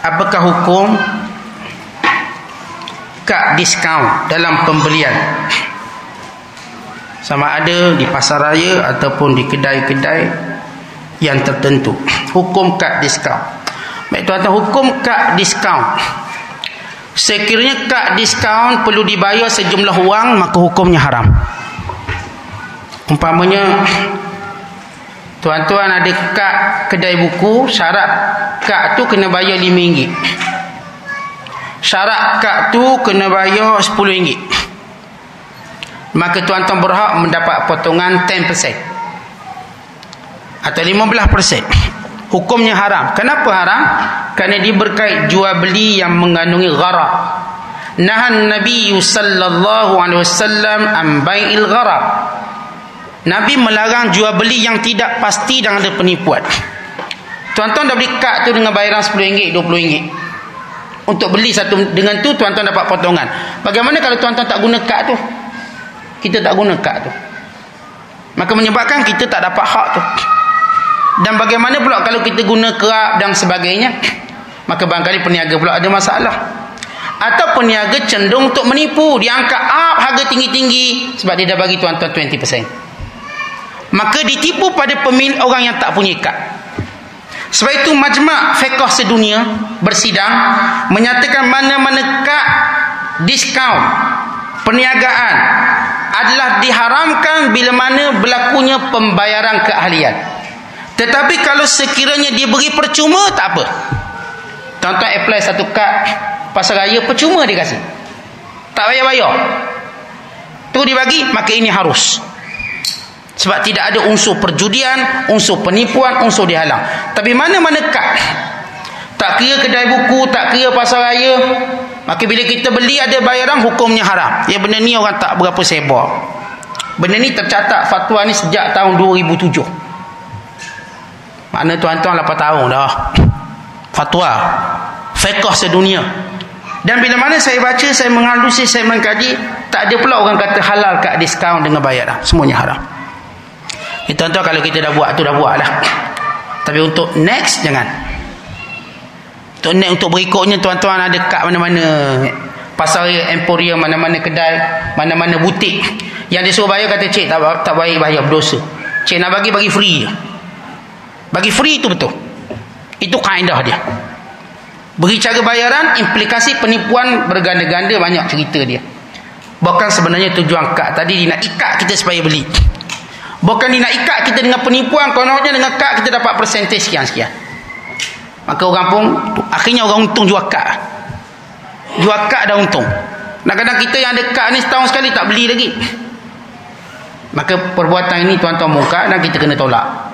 apakah hukum kad diskaun dalam pembelian, sama ada di pasar raya ataupun di kedai-kedai yang tertentu? Hukum kad diskaun. Baik tuan-tuan, hukum kad diskaun, sekiranya kad diskaun perlu dibayar sejumlah wang, maka hukumnya haram. Umpamanya tuan-tuan ada kad kedai buku, syarat kad tu kena bayar RM5, syarat kad tu kena bayar RM10, maka tuan-tuan berhak mendapat potongan 10% atau 15%. Hukumnya haram. Kenapa haram? Kerana dia berkait jual beli yang mengandungi gharar. Nahan Nabi sallallahu alaihi wasallam an bai'il gharar. Nabi melarang jual beli yang tidak pasti dan ada penipuan. Tuan-tuan dah beli kad tu dengan bayaran RM10, RM20. Untuk beli satu, dengan tu tuan-tuan dapat potongan. Bagaimana kalau tuan-tuan tak guna kad tu? Kita tak guna kad tu, maka menyebabkan kita tak dapat hak tu. Dan bagaimana pula kalau kita guna kerap dan sebagainya? Maka barangkali peniaga pula ada masalah. Atau peniaga cenderung untuk menipu, dia angkat up harga tinggi-tinggi sebab dia dah bagi tuan-tuan 20%. Maka ditipu pada pemilik orang yang tak punya kad. Sebab itu Majma' Fiqh sedunia bersidang menyatakan mana-mana kad diskaun perniagaan adalah diharamkan bila mana berlakunya pembayaran keahlian. Tetapi kalau sekiranya diberi percuma, tak apa. Tuan-tuan apply satu kad pasar raya, percuma dia kasih, tak bayar-bayar, tu dibagi, maka ini harus. Sebab tidak ada unsur perjudian, unsur penipuan, unsur dihalang. Tapi mana-mana kad, tak kira kedai buku, tak kira pasar raya, maka bila kita beli ada bayaran, hukumnya haram. Ya, benda ni orang tak berapa sebar. Benda ni tercatat fatwa ni sejak tahun 2007. Makna tuan-tuan 8 tahun dah fatwa fiqh sedunia. Dan bila mana saya baca, saya mengalusi, saya mengkaji, tak ada pula orang kata halal kad diskaun dengan bayaran. Semuanya haram. Tuan-tuan, kalau kita dah buat tu, dah buat lah. Tapi untuk next, jangan. Untuk next, untuk berikutnya, tuan-tuan ada kad mana-mana pasar raya, emporium, mana-mana kedai, mana-mana butik, yang dia suruh bayar, kata cik tak baik bayar, berdosa. Cik nak bagi free je. Bagi free itu betul. Itu kaedah dia. Beri cara bayaran, implikasi penipuan berganda-ganda, banyak cerita dia. Bukan sebenarnya tujuan kad tadi dia nak ikat kita supaya beli. Bukan dia nak ikat kita dengan penipuan, kononnya dengan kad kita dapat persentage sekian-sekian. Maka orang pun, akhirnya orang untung jual kad. Jual kad dah untung. Kadang-kadang kita yang ada kad ni setahun sekali tak beli lagi. Maka perbuatan ini tuan-tuan muka dan kita kena tolak.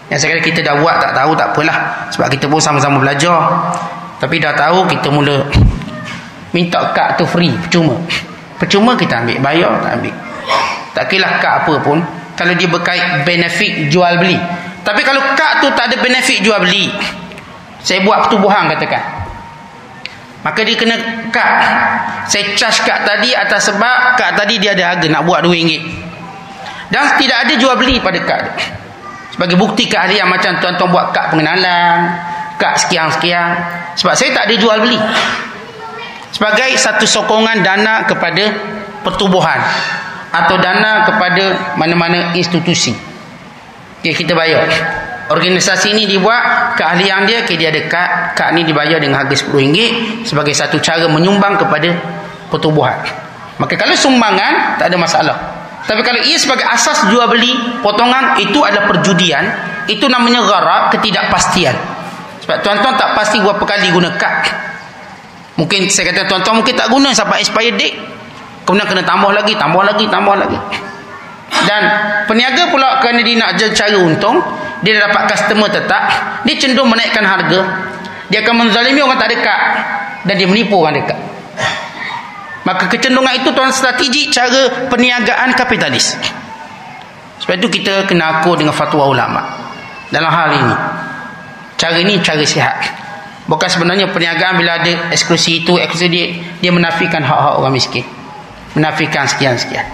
Yang sekali kita dah buat, tak tahu, tak apalah. Sebab kita pun sama-sama belajar. Tapi dah tahu, kita mula minta kad tu free, percuma. Percuma kita ambil, bayar tak ambil. Tak kira kad apa pun, kalau dia berkait benefit jual beli. Tapi kalau kad tu tak ada benefit jual beli, saya buat pertubuhan katakan, maka dia kena kad. Saya charge kad tadi atas sebab kad tadi dia ada harga nak buat RM2, dan tidak ada jual beli pada kad. Sebagai bukti keahlian, macam tuan-tuan buat kad pengenalan, kad sekian-sekian, sebab saya tak ada jual beli, sebagai satu sokongan dana kepada pertubuhan atau dana kepada mana-mana institusi. Okay, kita bayar. Organisasi ni dibuat, keahlian dia, okay, dia ada kad ni dibayar dengan harga RM10 sebagai satu cara menyumbang kepada pertubuhan. Maka kalau sumbangan tak ada masalah. Tapi kalau ia sebagai asas jual beli, potongan, itu adalah perjudian. Itu namanya gharar, ketidakpastian. Sebab tuan-tuan tak pasti berapa kali guna kad. Mungkin saya kata tuan-tuan mungkin tak guna sampai expired date, kemudian kena tambah lagi. Dan peniaga pula, kerana dia nak cari untung, dia dah dapat customer tetap, dia cenderung menaikkan harga. Dia akan menzalimi orang tak ada kad, dan dia menipu orang ada kad. Maka kecenderungan itu tuan, strategi cara perniagaan kapitalis. Sebab itu kita kena akur dengan fatwa ulama dalam hal ini. Cara ini cara sihat. Bukan sebenarnya perniagaan bila ada eksklusi itu, eksklusi dia menafikan hak-hak orang miskin, menafikan sekian-sekian.